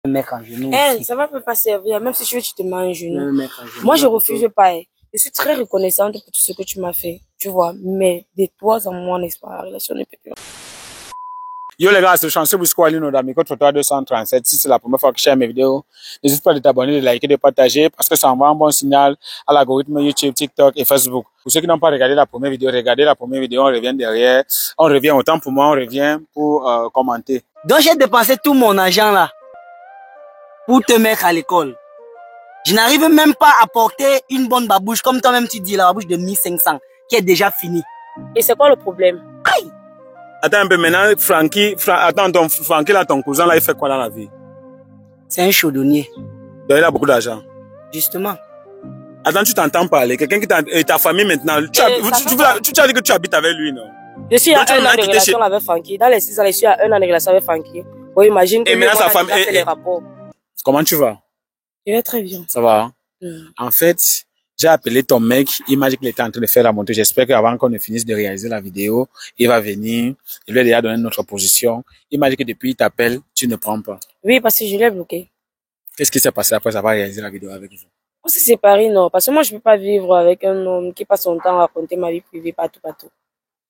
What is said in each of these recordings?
Me mettre en genoux. Ça va pas servir, même si tu veux, tu te mets en genoux. Moi, je refuse pas. Je suis très reconnaissante pour tout ce que tu m'as fait, tu vois. Mais de toi en moi, n'est-ce pas, la relation ne peut plus. Yo les gars, c'est chanceux pour squaler nos amis. Contre toi 237. Si c'est la première fois que je share mes vidéos, n'hésite pas de t'abonner, de liker, de partager parce que ça envoie un bon signal à l'algorithme YouTube, TikTok et Facebook. Pour ceux qui n'ont pas regardé la première vidéo, regardez la première vidéo, on revient derrière. On revient autant pour moi, on revient pour commenter. Donc j'ai dépensé tout mon argent là pour te mettre à l'école. Je n'arrive même pas à porter une bonne babouche, comme toi-même tu dis, la babouche de 1500, qui est déjà finie. Et c'est quoi le problème? Aïe! Attends un peu, maintenant, Francky là, ton cousin là, il fait quoi dans la vie? C'est un chaudonnier. Donc il a beaucoup d'argent. Justement. Attends, tu t'entends parler. Quelqu'un qui et ta famille maintenant. Tu as dit que tu habites avec lui, non? Je suis à 1 an de relation avec Francky. Dans les 6 ans, je suis à 1 an de relation avec Francky. Bon, imagine que maintenant, sa famille fait les rapports. Comment tu vas? Je vais très bien. Ça va, hein? En fait, j'ai appelé ton mec. Il m'a dit qu'il était en train de faire la moto. J'espère qu'avant qu'on ne finisse de réaliser la vidéo, il va venir. Il lui a déjà donné notre position. Il m'a dit que depuis il t'appelle, tu ne prends pas. Oui, parce que je l'ai bloqué. Qu'est-ce qui s'est passé après avoir réalisé la vidéo avec vous? On s'est séparés, non. Parce que moi, je ne peux pas vivre avec un homme qui passe son temps à raconter ma vie privée partout.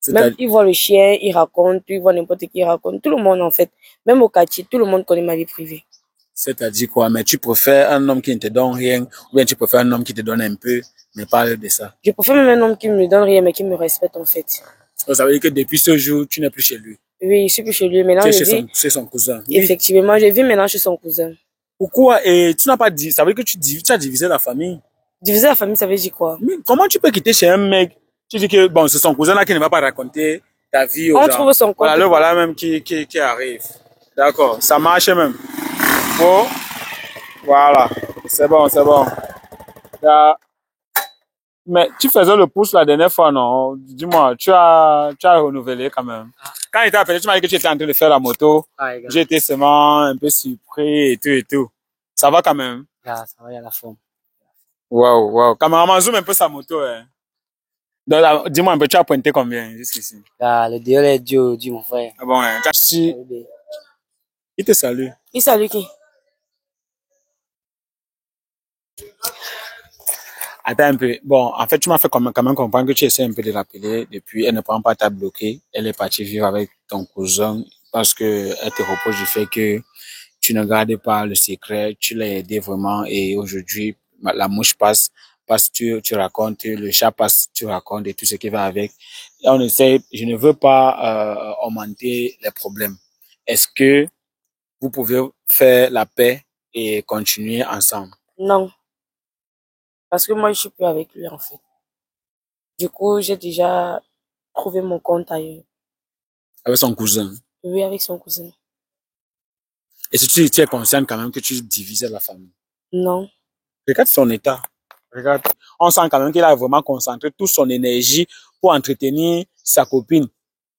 Même il voit le chien, il raconte, il voit n'importe qui, il raconte. Tout le monde, en fait. Même au quartier, tout le monde connaît ma vie privée. C'est-à-dire quoi? Mais tu préfères un homme qui ne te donne rien, ou bien tu préfères un homme qui te donne un peu, mais parle de ça? Je préfère même un homme qui ne me donne rien, mais qui me respecte, en fait. Ça veut dire que depuis ce jour, tu n'es plus chez lui? Oui, je suis plus chez lui. Maintenant, c'est son cousin. Effectivement, je vis maintenant chez son cousin. Pourquoi? Et tu n'as pas dit, ça veut dire que tu as divisé la famille? Diviser la famille, ça veut dire quoi? Mais comment tu peux quitter chez un mec? Tu dis que, bon, c'est son cousin là qui ne va pas raconter ta vie aux gens. On trouve son compte. Voilà, le voilà même qui arrive. D'accord, ça marche même. Oh, voilà, c'est bon. Mais tu faisais le pouce la dernière fois, non? Dis-moi, tu as renouvelé quand même. Quand il t'a appelé, tu m'as dit que tu étais en train de faire la moto. J'ai été seulement un peu surpris et tout. Ça va quand même? Ça va, il y a la forme. Wow. Cameraman, zoom un peu sa moto, hein. Donc, dis-moi un peu, tu as pointé combien jusqu'ici? Le Dieu est Dieu, mon frère. Ah bon, hein. Si, il te salue. Il salue qui? Attends un peu. Bon, en fait, tu m'as fait quand même comprendre que tu essaies un peu de l'appeler. Depuis, elle ne prend pas ta bloquée. Elle est partie vivre avec ton cousin parce que elle te repose du fait que tu ne gardes pas le secret. Tu l'as aidé vraiment et aujourd'hui, la mouche passe. Tu racontes, le chat passe, tu racontes et tout ce qui va avec. Et on essaie, je ne veux pas augmenter les problèmes. Est-ce que vous pouvez faire la paix et continuer ensemble? Non. Parce que moi, je suis plus avec lui, en fait. Du coup, j'ai déjà trouvé mon compte ailleurs. Avec son cousin? Oui, avec son cousin. Et si tu es consciente quand même que tu divises la famille? Non. Regarde son état. Regarde. On sent quand même qu'il a vraiment concentré toute son énergie pour entretenir sa copine.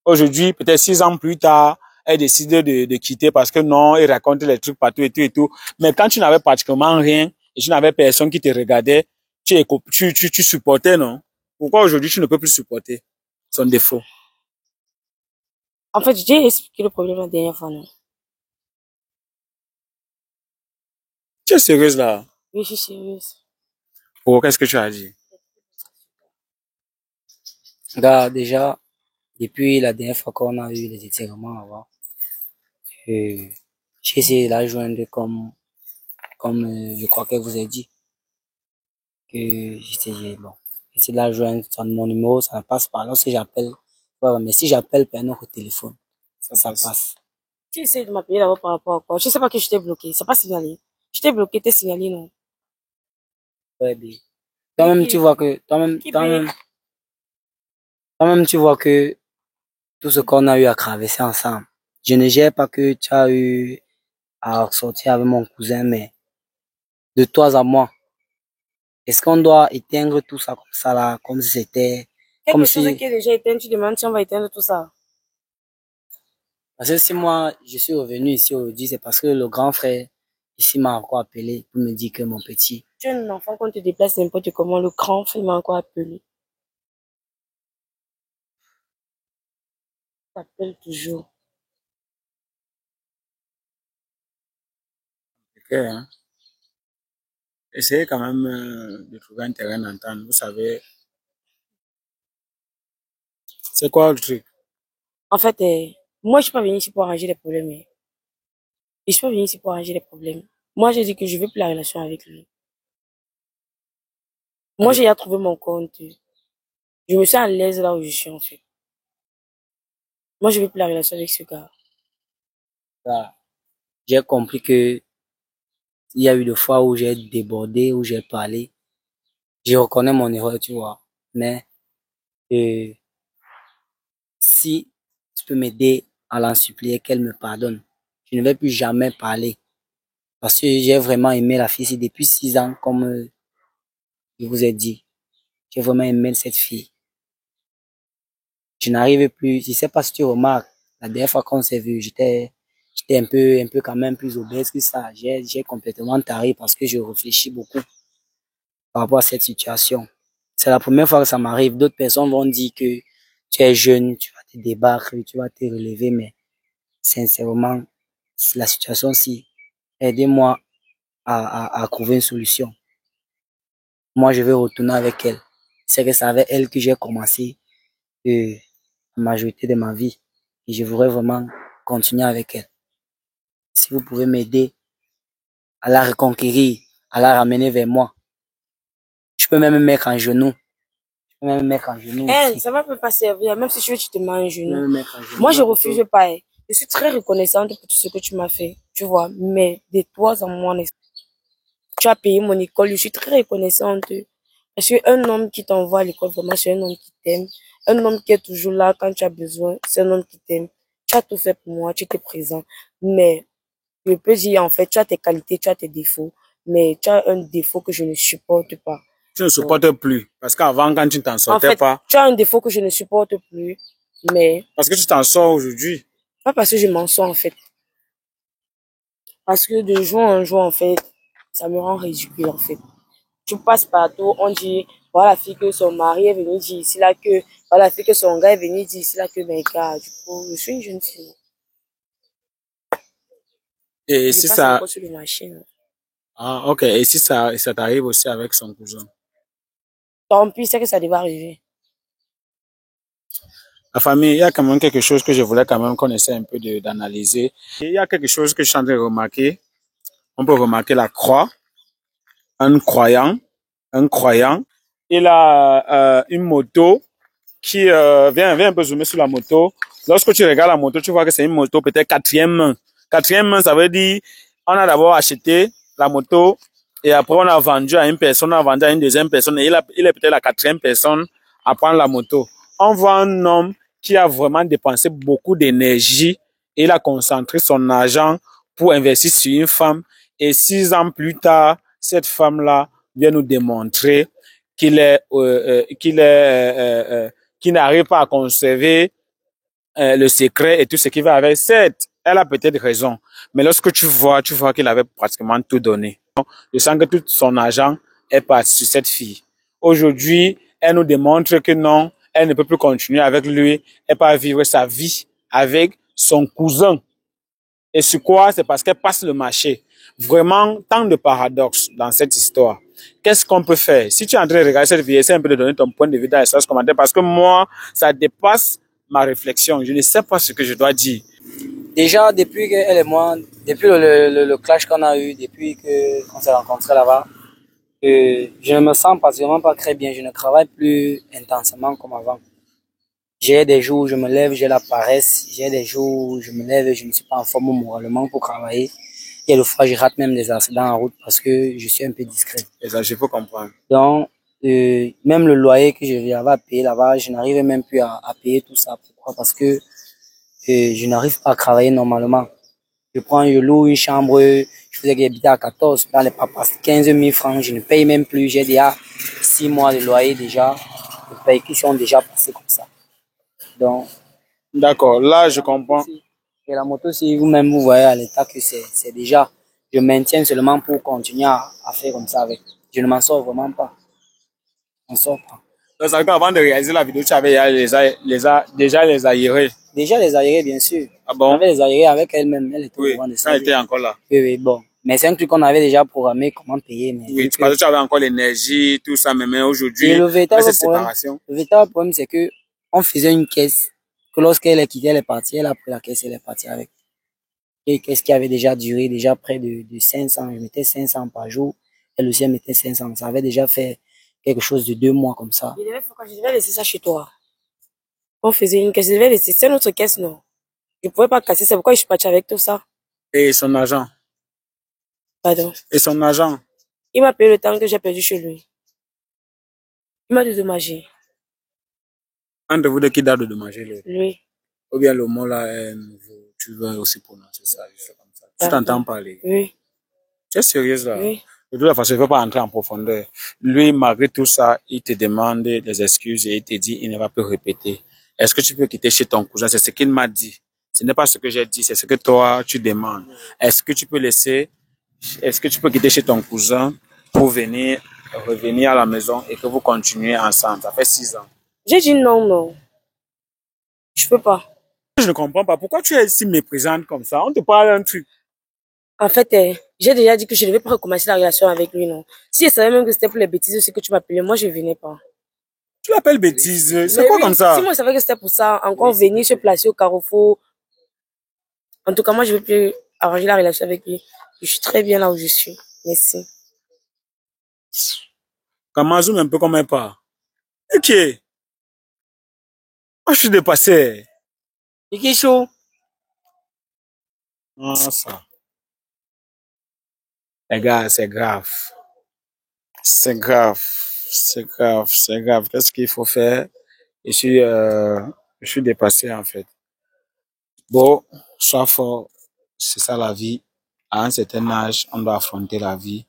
Aujourd'hui, peut-être 6 ans plus tard, elle décide de quitter parce que non, il raconte les trucs partout et tout. Mais quand tu n'avais pratiquement rien et tu n'avais personne qui te regardait, tu supportais, non? Pourquoi aujourd'hui tu ne peux plus supporter son défaut? En fait, j'ai expliqué le problème la dernière fois, non? Tu es sérieuse là? Oui, je suis sérieuse. Pourquoi, qu'est-ce que tu as dit? Là, déjà, depuis la dernière fois qu'on a eu les étirements avant, j'ai essayé de la joindre comme je crois qu'elle vous a dit. Que j'essayais, bon, j'essaie de la joindre, mon numéro, ça ne passe pas. Alors si j'appelle, ouais, mais si j'appelle par un autre téléphone, ça passe. Tu essaies de m'appeler d'abord par rapport à quoi? Je sais pas que je t'ai bloqué. C'est pas signalé. Je t'ai bloqué, t'es signalé, non? Ouais, bien. Toi-même, tu vois que, toi-même, tu vois que tout ce qu'on a eu à traverser ensemble, je ne gère pas que tu as eu à sortir avec mon cousin, mais de toi à moi, est-ce qu'on doit éteindre tout ça comme ça là, comme si c'était, Quelque chose qui est déjà éteint, tu demandes si on va éteindre tout ça. Parce que si moi, je suis revenu ici aujourd'hui, c'est parce que le grand frère ici m'a encore appelé pour me dire que mon petit. Tu es un enfant, quand tu te déplaces n'importe comment, le grand frère m'a encore appelé. T'appelles toujours. Hein. Essayez quand même de trouver un terrain d'entente. Vous savez, c'est quoi le truc? En fait, moi, je suis pas venue ici pour arranger les problèmes. Je suis pas venue ici pour arranger les problèmes. Moi, j'ai dit que je veux plus la relation avec lui. Moi, j'ai déjà trouvé mon compte. Je me sens à l'aise là où je suis, en fait. Moi, je veux plus la relation avec ce gars. Là, j'ai compris que il y a eu des fois où j'ai débordé, où j'ai parlé. Je reconnais mon erreur, tu vois. Mais euh, si tu peux m'aider à l'en supplier qu'elle me pardonne, je ne vais plus jamais parler. Parce que j'ai vraiment aimé la fille ici depuis 6 ans, comme je vous ai dit. J'ai vraiment aimé cette fille. Je n'arrive plus, je sais pas si tu remarques, la dernière fois qu'on s'est vu, j'étais un peu quand même plus obèse que ça. J'ai complètement taré parce que je réfléchis beaucoup par rapport à cette situation. C'est la première fois que ça m'arrive. D'autres personnes vont dire que tu es jeune, tu vas te débattre, tu vas te relever, mais sincèrement, la situation-ci, aidez-moi à trouver une solution. Moi, je vais retourner avec elle. C'est que c'est avec elle que j'ai commencé la majorité de ma vie. Et je voudrais vraiment continuer avec elle. Si vous pouvez m'aider à la reconquérir, à la ramener vers moi. Je peux même me mettre en genoux. Je peux même me mettre en genoux aussi. Ça va pas servir. Même si je veux, tu te mets en Je peux même genoux. me mettre en genoux. Moi, je refuse pas. Je suis très reconnaissante pour tout ce que tu m'as fait. Tu vois. Mais de toi en moi, tu as payé mon école. Je suis très reconnaissante. Parce qu'un homme qui t'envoie à l'école, vraiment, c'est un homme qui t'aime. Un homme qui est toujours là quand tu as besoin. C'est un homme qui t'aime. Tu as tout fait pour moi. Tu étais présent. Mais je peux dire, en fait, tu as tes qualités, tu as tes défauts. Mais tu as un défaut que je ne supporte pas. Tu ne supportes plus. Parce qu'avant, quand tu ne t'en sortais pas. Tu as un défaut que je ne supporte plus. Mais. Parce que tu t'en sors aujourd'hui. Pas parce que je m'en sors, en fait. Parce que de jour en jour, en fait, ça me rend ridicule, en fait. Tu passes partout, on dit, voilà la fille que son mari est venu dire ici, là, que, voilà la fille que son gars est venu dire ici, là, que, ben, gars, du coup, je suis une jeune fille. Et si ça. Sur les machines. Ah, ok. Et si ça t'arrive aussi avec son cousin? Tant pis, c'est que ça devait arriver. La famille, il y a quand même quelque chose que je voulais quand même qu'on essaie un peu d'analyser. Il y a quelque chose que je suis en train de remarquer. On peut remarquer la croix. Un croyant. Il a une moto qui vient un peu zoomer sur la moto. Lorsque tu regardes la moto, tu vois que c'est une moto peut-être quatrième main. Quatrième main, ça veut dire on a d'abord acheté la moto et après on a vendu à une personne, on a vendu à une deuxième personne et il est peut-être la quatrième personne à prendre la moto. On voit un homme qui a vraiment dépensé beaucoup d'énergie et il a concentré son argent pour investir sur une femme et 6 ans plus tard, cette femme-là vient nous démontrer qu'il n'arrive pas à conserver le secret et tout ce qui va avec. Certes, elle a peut-être raison, mais lorsque tu vois qu'il avait pratiquement tout donné. Je sens que tout son argent est parti sur cette fille. Aujourd'hui, elle nous démontre que non, elle ne peut plus continuer avec lui, elle peut vivre sa vie avec son cousin. Et sur quoi? C'est parce qu'elle passe le marché. Vraiment, tant de paradoxes dans cette histoire. Qu'est-ce qu'on peut faire? Si tu es en train de regarder cette vidéo, essaie un peu de donner ton point de vue dans les commentaires parce que moi, ça dépasse ma réflexion. Je ne sais pas ce que je dois dire. Déjà, depuis qu'elle et moi, depuis le clash qu'on a eu, depuis qu'on s'est rencontrés là-bas, je ne me sens pratiquement pas très bien. Je ne travaille plus intensément comme avant. J'ai des jours où je me lève, j'ai la paresse. J'ai des jours où je me lève et je ne suis pas en forme moralement pour travailler. Il y a des fois, je rate même des accidents en route parce que je suis un peu discret. Et ça, je peux comprendre. Donc, même le loyer que je vais à payer là-bas, je n'arrive même plus à payer tout ça. Pourquoi? Parce que je n'arrive pas à travailler normalement. Je loue une chambre, je faisais que j'habitais à 14, dans les papas, 15 000 francs, je ne paye même plus. J'ai déjà 6 mois de loyer déjà, les payes qui sont déjà passés comme ça. Donc, d'accord, là je comprends. Et la moto, si vous-même vous voyez à l'état que c'est déjà, je maintiens seulement pour continuer à faire comme ça avec. Je ne m'en sors vraiment pas. On sort pas. Donc, ça veut dire avant de réaliser la vidéo, tu avais déjà les aérés. Déjà les aérés, bien sûr. Ah bon? J'avais les aérés avec elle-même. Elle était oui, au courant de ça. Ça était encore là. Oui, bon. Mais c'est un truc qu'on avait déjà programmé, comment payer. Mais oui, parce que tu avais encore l'énergie, tout ça, mais aujourd'hui, le véritable cette problème, séparation. le véritable problème, c'est que on faisait une caisse, que lorsqu'elle est quittée, elle est partie, elle a pris la caisse, elle est partie avec. Et qu'est-ce qui avait déjà duré, déjà près de 500, je mettais 500 par jour, elle aussi elle mettait 500, ça avait déjà fait quelque chose de 2 mois comme ça. Je devais laisser ça chez toi. On faisait une caisse, je devais laisser, c'est notre caisse, non. Je pouvais pas casser, c'est pourquoi je suis partie avec tout ça. Et son agent. Pardon. Et son agent. Il m'a payé le temps que j'ai perdu chez lui. Il m'a dédommagé. Entre vous deux, qui date de dédommager lui? Ou bien le mot là, tu veux aussi prononcer ça, juste comme ça. Tu t'entends parler? Oui. Tu es sérieuse là? Oui. De toute façon, je ne veux pas entrer en profondeur. Lui, malgré tout ça, il te demande des excuses et il te dit il ne va plus répéter. Est-ce que tu peux quitter chez ton cousin? C'est ce qu'il m'a dit. Ce n'est pas ce que j'ai dit, c'est ce que toi, tu demandes. Est-ce que tu peux quitter chez ton cousin pour revenir à la maison et que vous continuez ensemble? Ça fait 6 ans. J'ai dit non. Je peux pas. Je ne comprends pas. Pourquoi tu es si méprisante comme ça? On te parle d'un truc. En fait, j'ai déjà dit que je ne devais pas recommencer la relation avec lui, non. Si je savais même que c'était pour les bêtises aussi que tu m'appelais, moi je venais pas. Tu l'appelles bêtise? C'est quoi comme ça? Si moi je savais que c'était pour ça, encore venir se placer au carrefour. En tout cas, moi je veux plus arranger la relation avec lui. Je suis très bien là où je suis. Merci. Comment zoom un peu comme un pas. Ok. Moi, je suis dépassé. Et qui est chaud? Ah, ça. Les gars, c'est grave. C'est grave. C'est grave. C'est grave. Qu'est-ce qu'il faut faire? Je suis dépassé, en fait. Bon, sois fort. C'est ça la vie. À un certain âge, on doit affronter la vie.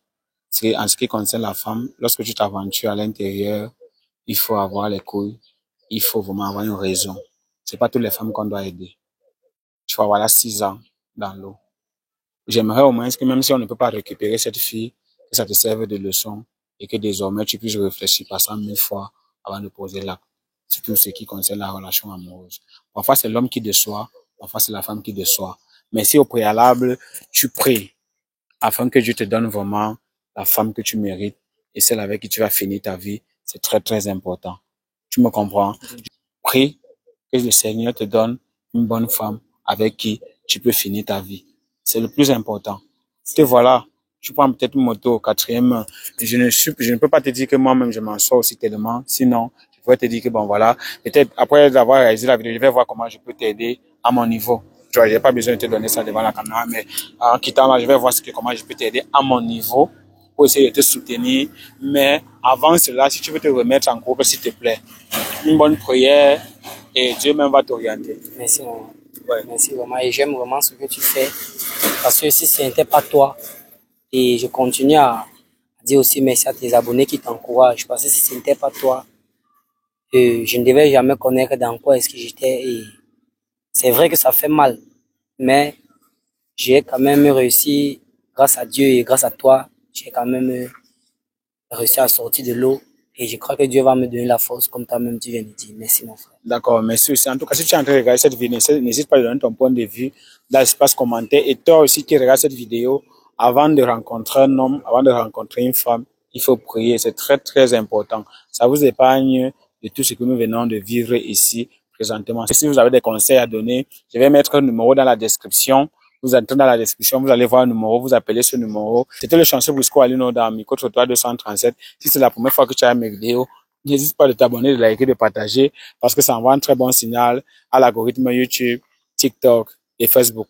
En ce qui concerne la femme, lorsque tu t'aventures à l'intérieur, il faut avoir les couilles. Il faut vraiment avoir une raison. C'est pas toutes les femmes qu'on doit aider. Tu vas avoir là 6 ans dans l'eau. J'aimerais au moins que même si on ne peut pas récupérer cette fille, que ça te serve de leçon et que désormais tu puisses réfléchir par 100 000 fois avant de poser l'acte. C'est tout ce qui concerne la relation amoureuse. Parfois c'est l'homme qui déçoit, parfois c'est la femme qui déçoit. Mais si au préalable, tu pries afin que Dieu te donne vraiment la femme que tu mérites et celle avec qui tu vas finir ta vie, c'est très très important. Tu me comprends? Prie que le Seigneur te donne une bonne femme avec qui tu peux finir ta vie. C'est le plus important. Te voilà, tu prends peut-être une moto au 4e. Je ne peux pas te dire que moi-même je m'en sors aussi tellement. Sinon, je pourrais te dire que bon voilà, peut-être après avoir réalisé la vidéo, je vais voir comment je peux t'aider à mon niveau. Tu vois, j'ai pas besoin de te donner ça devant la caméra, mais en quittant là, je vais voir comment je peux t'aider à mon niveau pour essayer de te soutenir. Mais avant cela, si tu veux te remettre en groupe, s'il te plaît, une bonne prière et Dieu même va t'orienter. Merci vraiment. Ouais. Merci vraiment. Et j'aime vraiment ce que tu fais. Parce que si ce n'était pas toi, et je continue à dire aussi merci à tes abonnés qui t'encouragent. Parce que si ce n'était pas toi, je ne devais jamais connaître dans quoi est-ce que j'étais. Et c'est vrai que ça fait mal. Mais j'ai quand même réussi, grâce à Dieu et grâce à toi, j'ai quand même réussi à sortir de l'eau. Et je crois que Dieu va me donner la force, comme toi-même tu viens de dire. Merci, mon frère. D'accord, merci aussi. En tout cas, si tu es en train de regarder cette vidéo, n'hésite pas à donner ton point de vue dans l'espace commentaire. Et toi aussi qui regardes cette vidéo, avant de rencontrer un homme, avant de rencontrer une femme, il faut prier. C'est très, très important. Ça vous épargne de tout ce que nous venons de vivre ici présentement. Si vous avez des conseils à donner, je vais mettre un numéro dans la description. Vous entrez dans la description, vous allez voir un numéro, vous appelez ce numéro. C'était le chanceux Briscoe Alino dans Micro Trottoir 237. Si c'est la première fois que tu as mes vidéos, n'hésite pas de t'abonner, de liker, de partager, parce que ça envoie un très bon signal à l'algorithme YouTube, TikTok et Facebook.